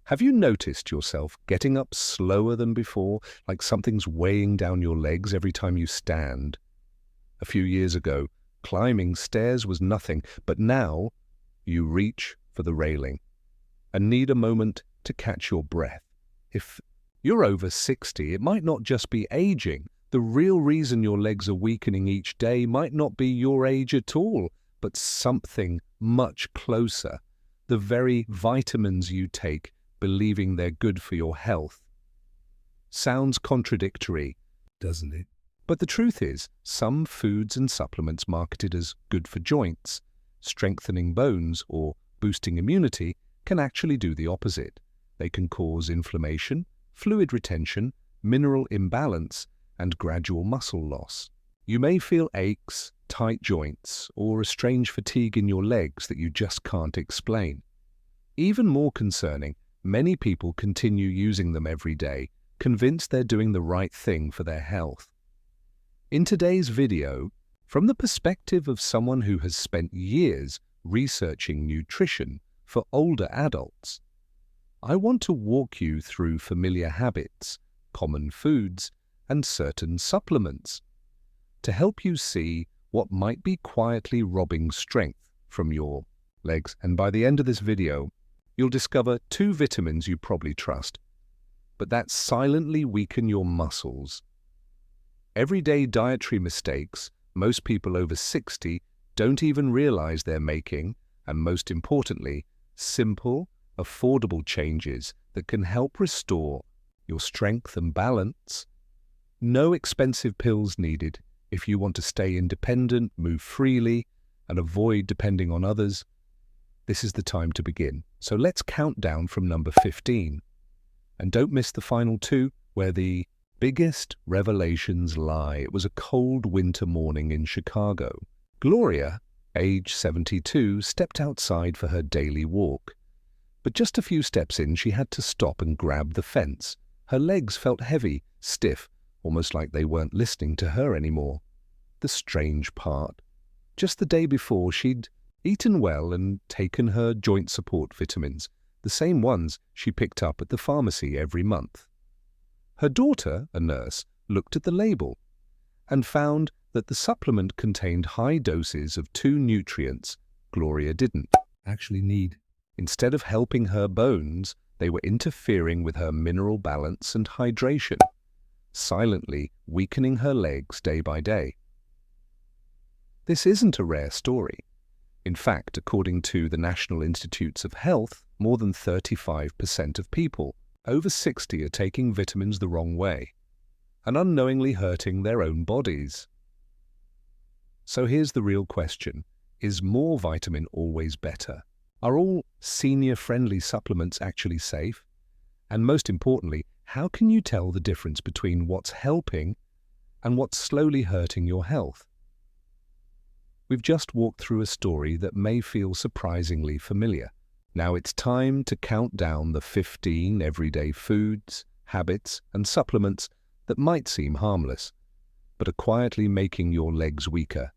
Have you noticed yourself getting up slower than before, like something's weighing down your legs every time you stand? A few years ago, climbing stairs was nothing, but now you reach for the railing and need a moment to catch your breath. If you're over 60, it might not just be aging. The real reason your legs are weakening each day might not be your age at all, but something much closer. The very vitamins you take, believing they're good for your health. Sounds contradictory, doesn't it? But the truth is, some foods and supplements marketed as good for joints, strengthening bones, or boosting immunity can actually do the opposite. They can cause inflammation, fluid retention, mineral imbalance, and gradual muscle loss. You may feel aches, tight joints, or a strange fatigue in your legs that you just can't explain. Even more concerning, many people continue using them every day, convinced they're doing the right thing for their health. In today's video, from the perspective of someone who has spent years researching nutrition for older adults, I want to walk you through familiar habits, common foods, and certain supplements to help you see what might be quietly robbing strength from your legs. And by the end of this video, you'll discover 2 vitamins you probably trust, but that silently weaken your muscles. Everyday dietary mistakes most people over 60 don't even realize they're making, and most importantly, simple, affordable changes that can help restore your strength and balance. No expensive pills needed if you want to stay independent, move freely, and avoid depending on others. This is the time to begin. So let's count down from number 15. And don't miss the final 2, where the biggest revelations lie. It was a cold winter morning in Chicago. Gloria, age 72, stepped outside for her daily walk. But just a few steps in, she had to stop and grab the fence. Her legs felt heavy, stiff, almost like they weren't listening to her anymore. The strange part. Just the day before, she'd eaten well and taken her joint support vitamins, the same ones she picked up at the pharmacy every month. Her daughter, a nurse, looked at the label and found that the supplement contained high doses of 2 nutrients Gloria didn't actually need. Instead of helping her bones, they were interfering with her mineral balance and hydration, silently weakening her legs day by day. This isn't a rare story. In fact, according to the National Institutes of Health, more than 35% of people over 60 are taking vitamins the wrong way and unknowingly hurting their own bodies. So here's the real question. Is more vitamin always better? Are all senior-friendly supplements actually safe? And most importantly, how can you tell the difference between what's helping and what's slowly hurting your health? We've just walked through a story that may feel surprisingly familiar. Now it's time to count down the 15 everyday foods, habits, and supplements that might seem harmless, but are quietly making your legs weaker.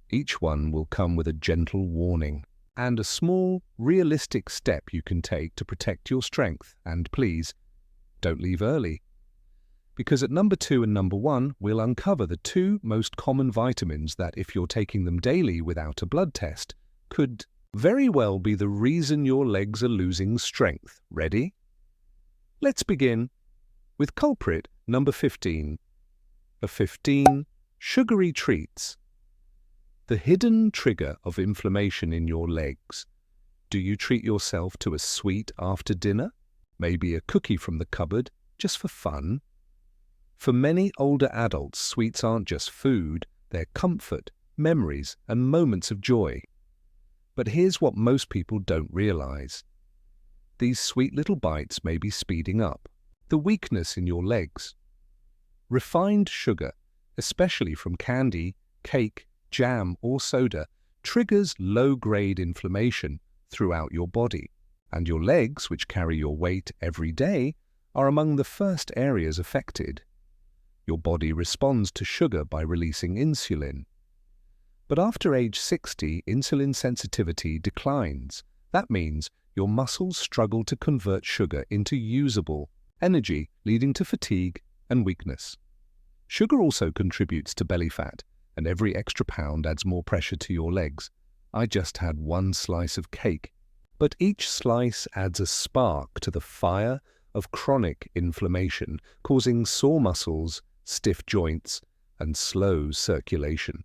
Each one will come with a gentle warning and a small, realistic step you can take to protect your strength. And please, don't leave early. Because at number 2 and number 1, we'll uncover the 2 most common vitamins that, if you're taking them daily without a blood test, could very well be the reason your legs are losing strength. Ready? Let's begin with culprit number 15. Of 15, sugary treats. The hidden trigger of inflammation in your legs. Do you treat yourself to a sweet after dinner? Maybe a cookie from the cupboard, just for fun? For many older adults, sweets aren't just food, they're comfort, memories, and moments of joy. But here's what most people don't realize. These sweet little bites may be speeding up the weakness in your legs. Refined sugar, especially from candy, cake, jam, or soda, triggers low-grade inflammation throughout your body, and your legs, which carry your weight every day, are among the first areas affected. Your body responds to sugar by releasing insulin. But after age 60, insulin sensitivity declines. That means your muscles struggle to convert sugar into usable energy, leading to fatigue and weakness. Sugar also contributes to belly fat, and every extra pound adds more pressure to your legs. I just had one slice of cake, but each slice adds a spark to the fire of chronic inflammation, causing sore muscles, stiff joints, and slow circulation.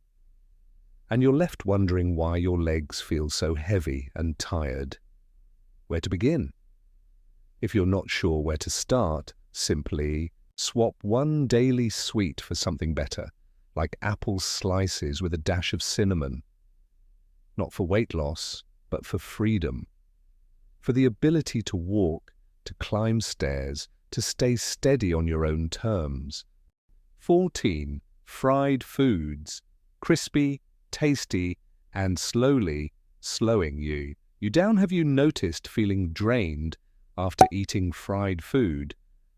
And you're left wondering why your legs feel so heavy and tired. Where to begin? If you're not sure where to start, simply swap one daily sweet for something better, like apple slices with a dash of cinnamon. Not for weight loss, but for freedom. For the ability to walk, to climb stairs, to stay steady on your own terms. 14. Fried foods. Crispy, tasty, and slowly slowing you down. Have you noticed feeling drained after eating fried food,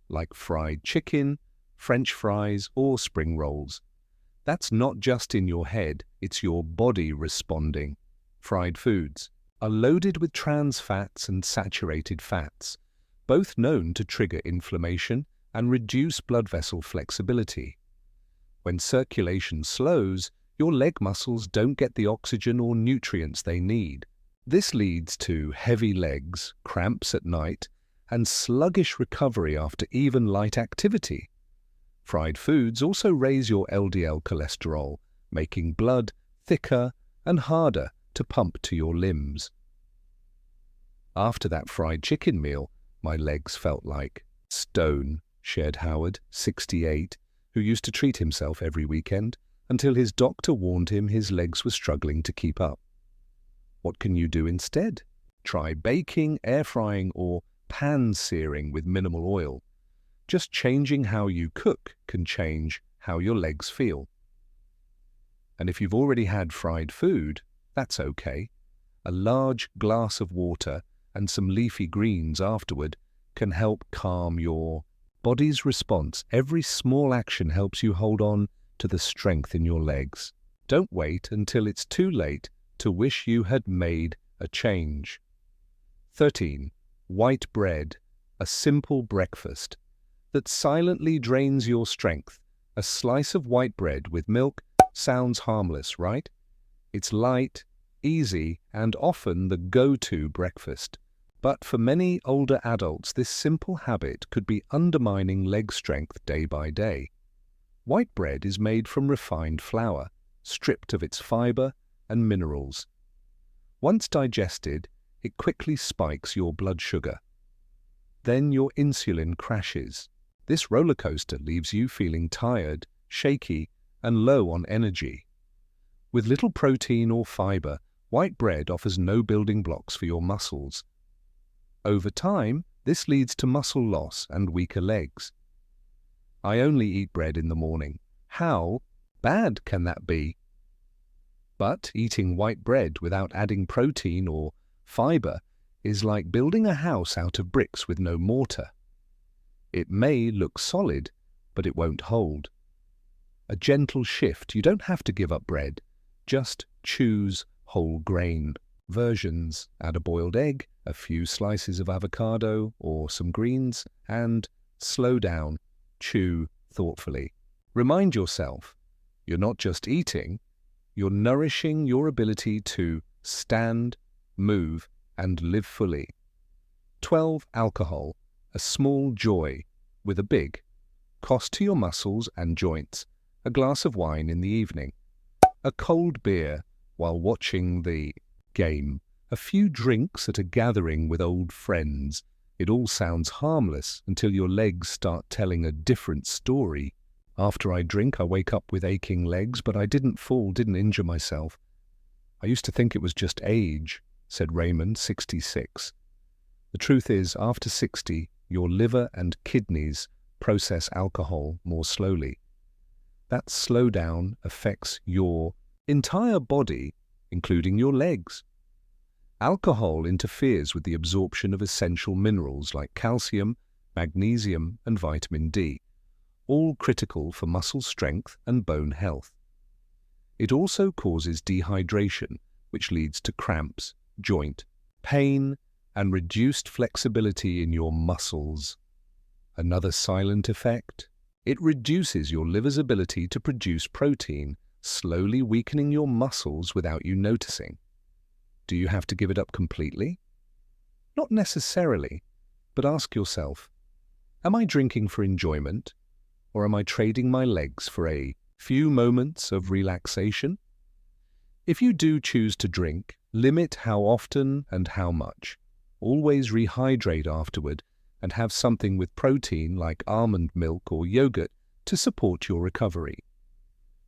like fried chicken, French fries, or spring rolls? That's not just in your head, it's your body responding. Fried foods are loaded with trans fats and saturated fats, both known to trigger inflammation and reduce blood vessel flexibility. When circulation slows, your leg muscles don't get the oxygen or nutrients they need. This leads to heavy legs, cramps at night, and sluggish recovery after even light activity. Fried foods also raise your LDL cholesterol, making blood thicker and harder to pump to your limbs. After that fried chicken meal, my legs felt like stone, shared Howard, 68, who used to treat himself every weekend until his doctor warned him his legs were struggling to keep up. What can you do instead? Try baking, air frying, or pan searing with minimal oil. Just changing how you cook can change how your legs feel. And if you've already had fried food, that's okay. A large glass of water and some leafy greens afterward can help calm your body's response. Every small action helps you hold on to the strength in your legs. Don't wait until it's too late to wish you had made a change. 13. White bread, a simple breakfast that silently drains your strength. A slice of white bread with milk sounds harmless, right? It's light, easy, and often the go-to breakfast. But for many older adults, this simple habit could be undermining leg strength day by day. White bread is made from refined flour, stripped of its fiber and minerals. Once digested, it quickly spikes your blood sugar. Then your insulin crashes. This roller coaster leaves you feeling tired, shaky, and low on energy. With little protein or fiber, white bread offers no building blocks for your muscles. Over time, this leads to muscle loss and weaker legs. I only eat bread in the morning. How bad can that be? But eating white bread without adding protein or fiber is like building a house out of bricks with no mortar. It may look solid, but it won't hold. A gentle shift. You don't have to give up bread. Just choose whole grain versions. Add a boiled egg, a few slices of avocado or some greens, and slow down. Chew thoughtfully. Remind yourself, you're not just eating, you're nourishing your ability to stand, move, and live fully. 12. Alcohol, a small joy with a big cost to your muscles and joints. A glass of wine in the evening. A cold beer while watching the game. A few drinks at a gathering with old friends. It all sounds harmless until your legs start telling a different story. After I drink, I wake up with aching legs, but I didn't fall, didn't injure myself. I used to think it was just age, said Raymond, 66. The truth is, after 60, your liver and kidneys process alcohol more slowly. That slowdown affects your entire body, including your legs. Alcohol interferes with the absorption of essential minerals like calcium, magnesium, and vitamin D, all critical for muscle strength and bone health. It also causes dehydration, which leads to cramps, joint pain, and reduced flexibility in your muscles. Another silent effect? It reduces your liver's ability to produce protein, slowly weakening your muscles without you noticing. Do you have to give it up completely? Not necessarily, but ask yourself, am I drinking for enjoyment, or am I trading my legs for a few moments of relaxation? If you do choose to drink, limit how often and how much. Always rehydrate afterward and have something with protein like almond milk or yogurt to support your recovery.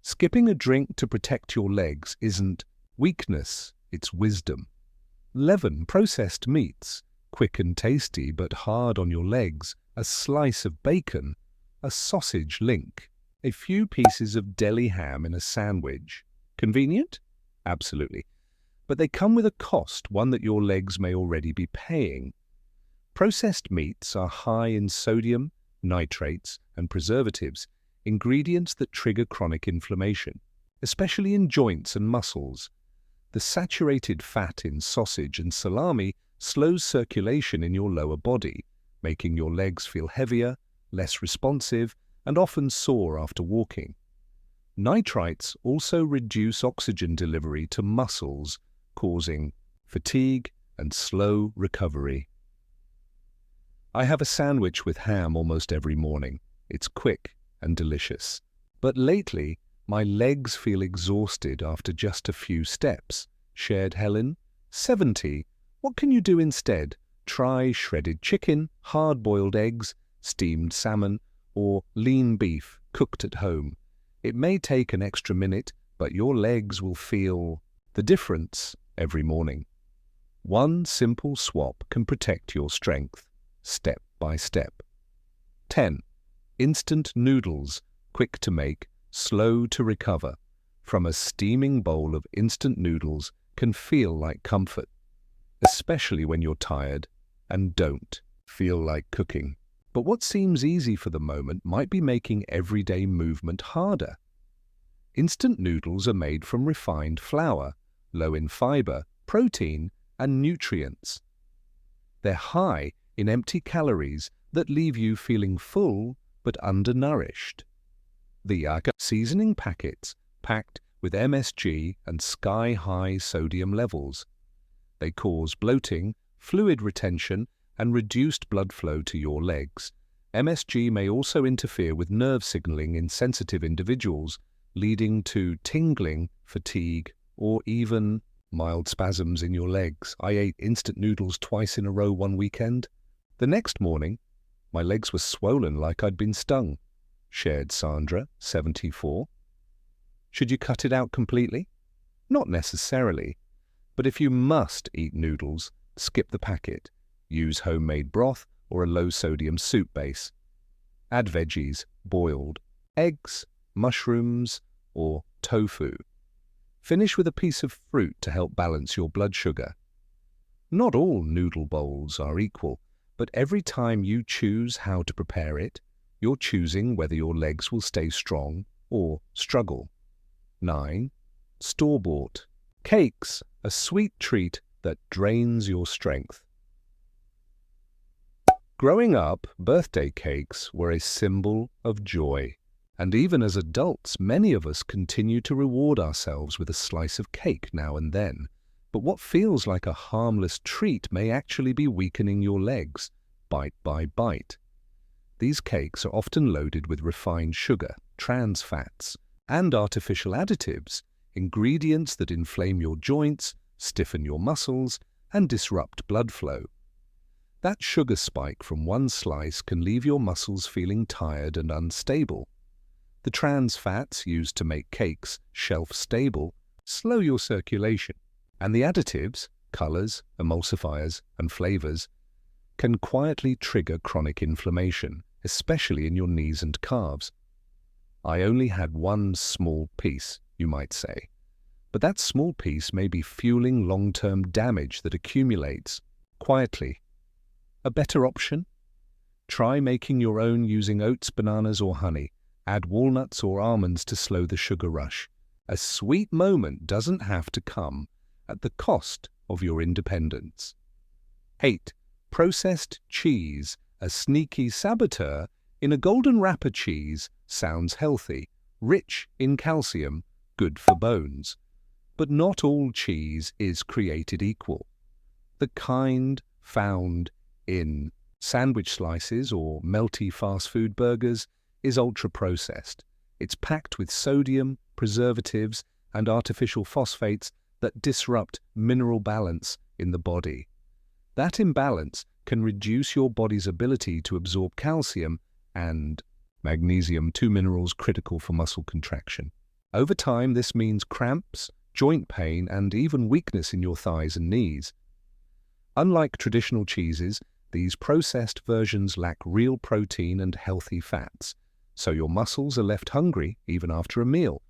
Skipping a drink to protect your legs isn't weakness, it's wisdom. Leaven processed meats, quick and tasty but hard on your legs, a slice of bacon, a sausage link, a few pieces of deli ham in a sandwich. Convenient? Absolutely. But they come with a cost, one that your legs may already be paying. Processed meats are high in sodium, nitrates, and preservatives, ingredients that trigger chronic inflammation, especially in joints and muscles. The saturated fat in sausage and salami slows circulation in your lower body, making your legs feel heavier, less responsive, and often sore after walking. Nitrites also reduce oxygen delivery to muscles, causing fatigue and slow recovery. I have a sandwich with ham almost every morning. It's quick and delicious. But lately, my legs feel exhausted after just a few steps, shared Helen. 70. What can you do instead? Try shredded chicken, hard-boiled eggs, steamed salmon, or lean beef cooked at home. It may take an extra minute, but your legs will feel the difference every morning. One simple swap can protect your strength, step by step. 10. Instant noodles, quick to make, slow to recover. From a steaming bowl of instant noodles can feel like comfort, especially when you're tired and don't feel like cooking. But what seems easy for the moment might be making everyday movement harder. Instant noodles are made from refined flour, low in fiber, protein, and nutrients. They're high in empty calories that leave you feeling full but undernourished. The seasoning packets packed with MSG and sky-high sodium levels. They cause bloating, fluid retention, and reduced blood flow to your legs. MSG may also interfere with nerve signaling in sensitive individuals, leading to tingling, fatigue, or even mild spasms in your legs. I ate instant noodles twice in a row one weekend. The next morning, my legs were swollen like I'd been stung, shared Sandra, 74. Should you cut it out completely? Not necessarily. But if you must eat noodles, skip the packet. Use homemade broth or a low-sodium soup base. Add veggies, boiled, eggs, mushrooms, or tofu. Finish with a piece of fruit to help balance your blood sugar. Not all noodle bowls are equal, but every time you choose how to prepare it, you're choosing whether your legs will stay strong or struggle. 9. Store-bought cakes, a sweet treat that drains your strength. Growing up, birthday cakes were a symbol of joy. And even as adults, many of us continue to reward ourselves with a slice of cake now and then. But what feels like a harmless treat may actually be weakening your legs, bite by bite. These cakes are often loaded with refined sugar, trans fats, and artificial additives, ingredients that inflame your joints, stiffen your muscles, and disrupt blood flow. That sugar spike from one slice can leave your muscles feeling tired and unstable. The trans fats used to make cakes shelf-stable slow your circulation, and the additives, colors, emulsifiers, and flavors, can quietly trigger chronic inflammation, especially in your knees and calves. I only had one small piece, you might say, but that small piece may be fueling long-term damage that accumulates quietly. A better option? Try making your own using oats, bananas, or honey. Add walnuts or almonds to slow the sugar rush. A sweet moment doesn't have to come at the cost of your independence. 8. Processed cheese, a sneaky saboteur in a golden wrapper cheese, sounds healthy, rich in calcium, good for bones. But not all cheese is created equal. The kind found in sandwich slices or melty fast food burgers is ultra-processed. It's packed with sodium, preservatives, and artificial phosphates that disrupt mineral balance in the body. That imbalance can reduce your body's ability to absorb calcium and magnesium, two minerals critical for muscle contraction. Over time, this means cramps, joint pain, and even weakness in your thighs and knees. Unlike traditional cheeses, these processed versions lack real protein and healthy fats, so your muscles are left hungry even after a meal.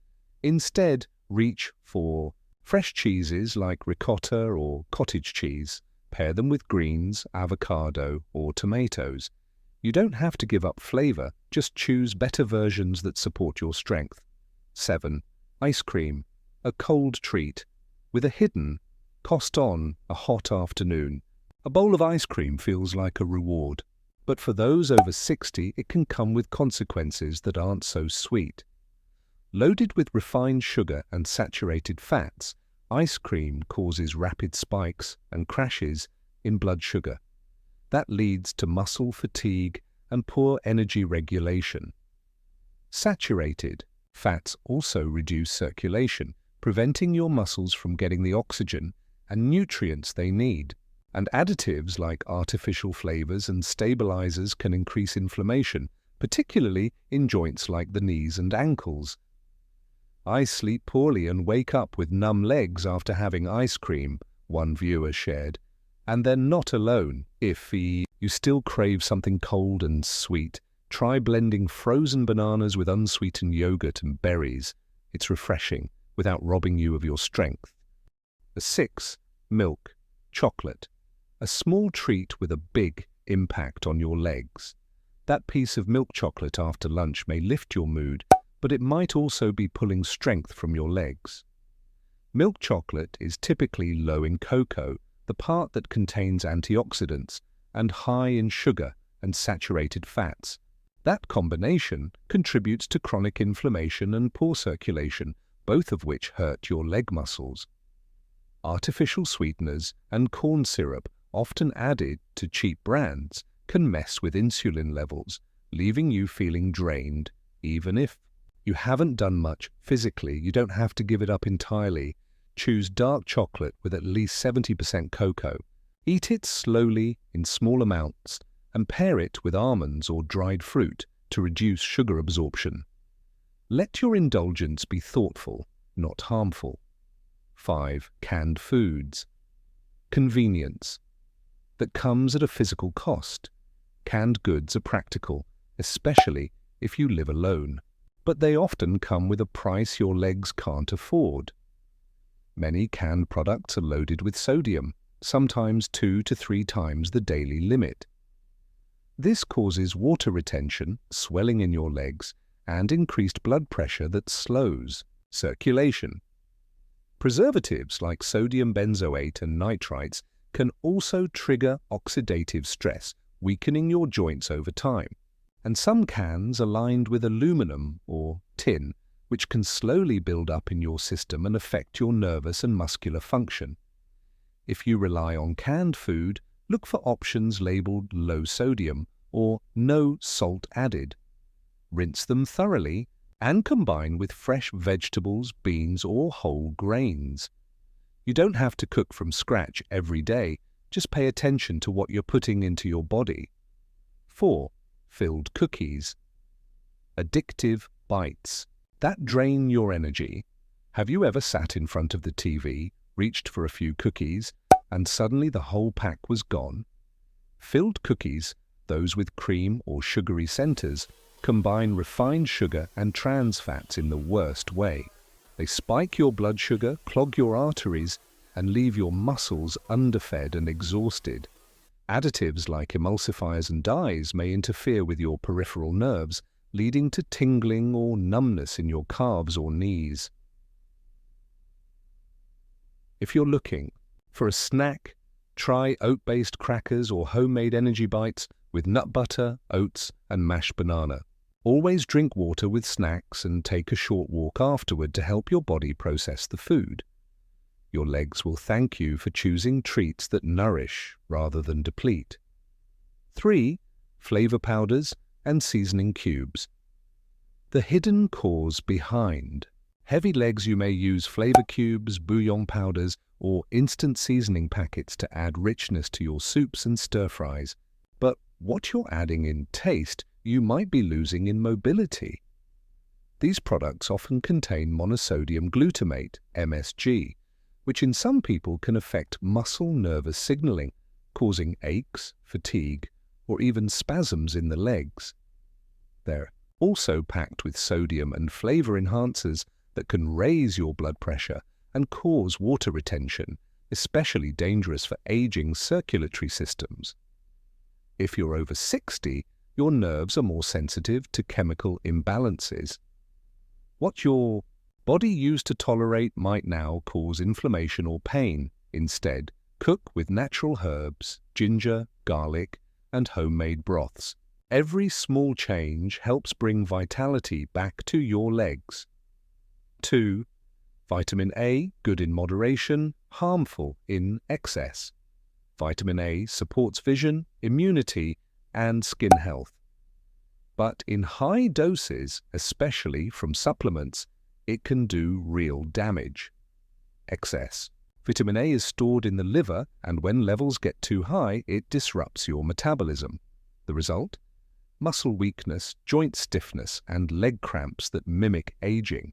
Instead, reach for fresh cheeses like ricotta or cottage cheese. Pair them with greens, avocado, or tomatoes. You don't have to give up flavor, just choose better versions that support your strength. 7. Ice cream, a cold treat, with a hidden cost on a hot afternoon. A bowl of ice cream feels like a reward, but for those over 60, it can come with consequences that aren't so sweet. Loaded with refined sugar and saturated fats, ice cream causes rapid spikes and crashes in blood sugar. That leads to muscle fatigue and poor energy regulation. Saturated fats also reduce circulation, preventing your muscles from getting the oxygen and nutrients they need. And additives like artificial flavors and stabilizers can increase inflammation, particularly in joints like the knees and ankles. I sleep poorly and wake up with numb legs after having ice cream, one viewer shared. And they're not alone. If you still crave something cold and sweet, try blending frozen bananas with unsweetened yogurt and berries. It's refreshing without robbing you of your strength. 6. Milk, chocolate. A small treat with a big impact on your legs. That piece of milk chocolate after lunch may lift your mood, but it might also be pulling strength from your legs. Milk chocolate is typically low in cocoa, the part that contains antioxidants, and high in sugar and saturated fats. That combination contributes to chronic inflammation and poor circulation, both of which hurt your leg muscles. Artificial sweeteners and corn syrup, often added to cheap brands, can mess with insulin levels, leaving you feeling drained. Even if you haven't done much physically, you don't have to give it up entirely. Choose dark chocolate with at least 70% cocoa. Eat it slowly in small amounts and pair it with almonds or dried fruit to reduce sugar absorption. Let your indulgence be thoughtful, not harmful. 5. Canned foods. Convenience that comes at a physical cost. Canned goods are practical, especially if you live alone, but they often come with a price your legs can't afford. Many canned products are loaded with sodium, sometimes 2 to 3 times the daily limit. This causes water retention, swelling in your legs, and increased blood pressure that slows circulation. Preservatives like sodium benzoate and nitrites can also trigger oxidative stress, weakening your joints over time. And some cans are lined with aluminum or tin, which can slowly build up in your system and affect your nervous and muscular function. If you rely on canned food, look for options labeled low sodium or no salt added. Rinse them thoroughly and combine with fresh vegetables, beans, or whole grains. You don't have to cook from scratch every day, just pay attention to what you're putting into your body. 4. Filled cookies. Addictive bites that drain your energy. Have you ever sat in front of the TV, reached for a few cookies, and suddenly the whole pack was gone? Filled cookies, those with cream or sugary centers, combine refined sugar and trans fats in the worst way. They spike your blood sugar, clog your arteries, and leave your muscles underfed and exhausted. Additives like emulsifiers and dyes may interfere with your peripheral nerves, leading to tingling or numbness in your calves or knees. If you're looking for a snack Try oat-based crackers or homemade energy bites with nut butter, oats, and mashed banana. Always drink water with snacks and take a short walk afterward to help your body process the food. Your legs will thank you for choosing treats that nourish rather than deplete. 3. Flavor powders and seasoning cubes. The hidden cause behind heavy legs. You may use flavor cubes, bouillon powders, or instant seasoning packets to add richness to your soups and stir-fries. But what you're adding in taste, you might be losing in mobility. These products often contain monosodium glutamate, MSG, which in some people can affect muscle nervous signaling, causing aches, fatigue, or even spasms in the legs. They're also packed with sodium and flavor enhancers that can raise your blood pressure and cause water retention, especially dangerous for aging circulatory systems. If you're over 60, your nerves are more sensitive to chemical imbalances. What your body used to tolerate might now cause inflammation or pain. Instead, cook with natural herbs, ginger, garlic, and homemade broths. Every small change helps bring vitality back to your legs. 2. Vitamin A, good in moderation, harmful in excess. Vitamin A supports vision, immunity, and skin health. But in high doses, especially from supplements, it can do real damage. Excess. Vitamin A is stored in the liver, and when levels get too high, it disrupts your metabolism. The result? Muscle weakness, joint stiffness, and leg cramps that mimic aging.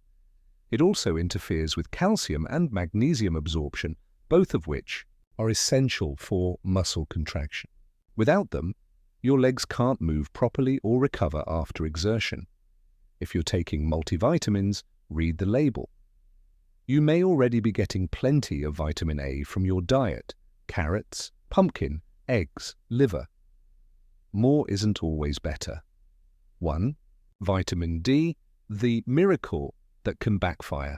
It also interferes with calcium and magnesium absorption, both of which are essential for muscle contraction. Without them, your legs can't move properly or recover after exertion. If you're taking multivitamins, read the label. You may already be getting plenty of vitamin A from your diet: carrots, pumpkin, eggs, liver. More isn't always better. 1. Vitamin D, the miracle that can backfire.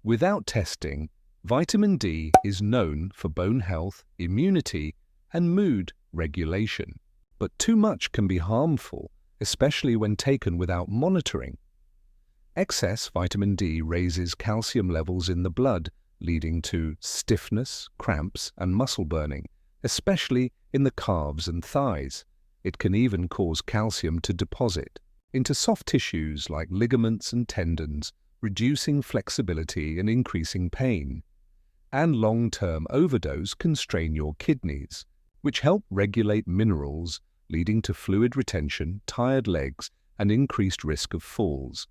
Without testing, vitamin D is known for bone health, immunity, and mood regulation. But too much can be harmful, especially when taken without monitoring. Excess vitamin D raises calcium levels in the blood, leading to stiffness, cramps, and muscle burning, especially in the calves and thighs. It can even cause calcium to deposit into soft tissues like ligaments and tendons, reducing flexibility and increasing pain. And long-term overdose can strain your kidneys, which help regulate minerals, leading to fluid retention, tired legs, and increased risk of falls.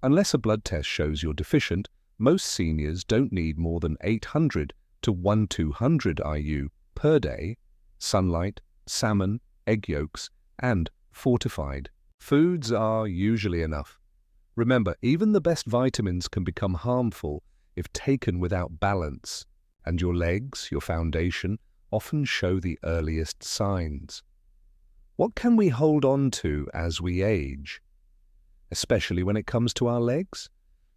Unless a blood test shows you're deficient, most seniors don't need more than 800 to 1200 IU per day. Sunlight, salmon, egg yolks, and fortified foods are usually enough. Remember, even the best vitamins can become harmful if taken without balance, and your legs, your foundation, often show the earliest signs. What can we hold on to as we age? Especially when it comes to our legs?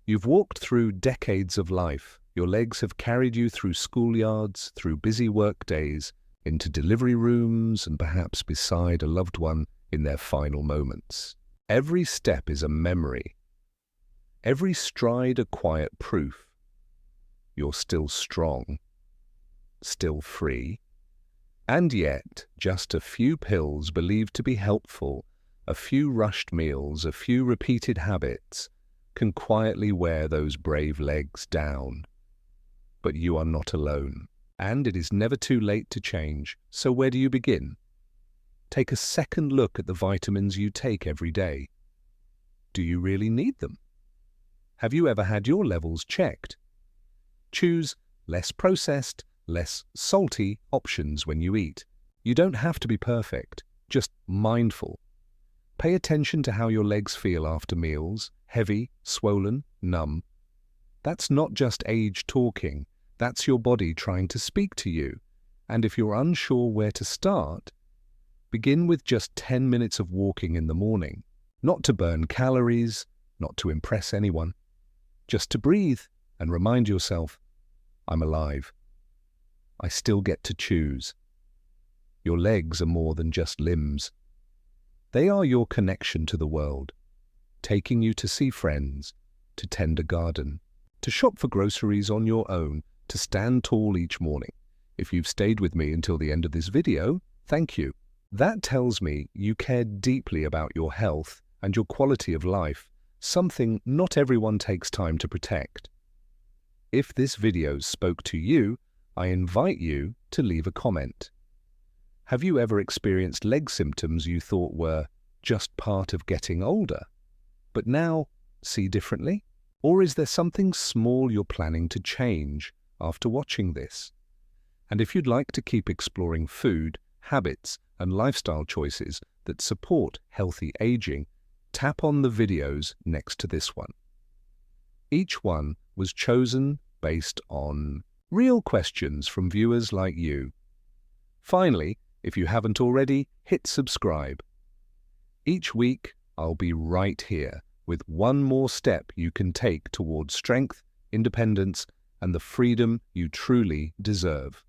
You've walked through decades of life. Your legs have carried you through schoolyards, through busy work days, into delivery rooms, and perhaps beside a loved one in their final moments. Every step is a memory. Every stride a quiet proof. You're still strong, still free. And yet, just a few pills believed to be helpful, a few rushed meals, a few repeated habits, can quietly wear those brave legs down. But you are not alone, and it is never too late to change. So where do you begin? Take a second look at the vitamins you take every day. Do you really need them? Have you ever had your levels checked? Choose less processed, less salty options when you eat. You don't have to be perfect, just mindful. Pay attention to how your legs feel after meals: heavy, swollen, numb. That's not just age talking, that's your body trying to speak to you. And if you're unsure where to start, begin with just 10 minutes of walking in the morning. Not to burn calories, not to impress anyone. Just to breathe and remind yourself, I'm alive. I still get to choose. Your legs are more than just limbs. They are your connection to the world, taking you to see friends, to tend a garden, to shop for groceries on your own, to stand tall each morning. If you've stayed with me until the end of this video, thank you. That tells me you care deeply about your health and your quality of life, something not everyone takes time to protect. If this video spoke to you, I invite you to leave a comment. Have you ever experienced leg symptoms you thought were just part of getting older, but now see differently? Or is there something small you're planning to change after watching this? And if you'd like to keep exploring food, habits, and lifestyle choices that support healthy aging, tap on the videos next to this one. Each one was chosen based on real questions from viewers like you. Finally, if you haven't already, hit subscribe. Each week, I'll be right here with one more step you can take towards strength, independence, and the freedom you truly deserve.